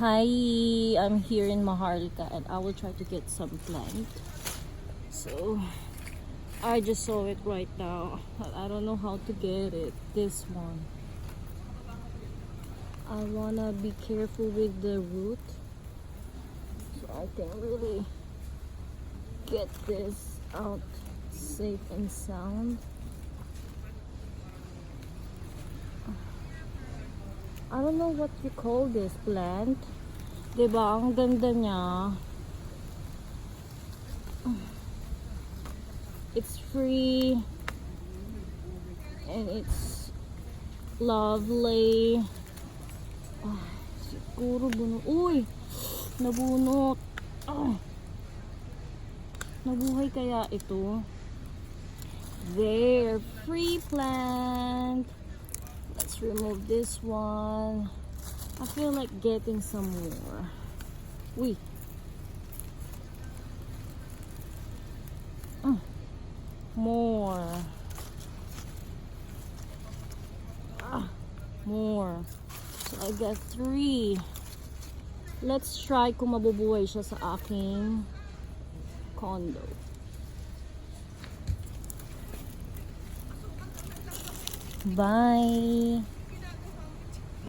Hi, I'm here in Maharlika and I will try to get some plant. So I just saw it right now, but I don't know how to get it. This one. I wanna be careful with the root so I can really get this out safe and sound. I don't know what you call this plant. Diba? Ang ganda niya. It's free. And it's lovely. Ah, siguro bunot. Uy! Nabunot. Ah, nabuhay kaya ito? There. Free plant. Let's remove this one. I feel like getting some more. Uy. More. More. So I got 3. Let's try kung mabubuhay siya sa aking condo. Bye.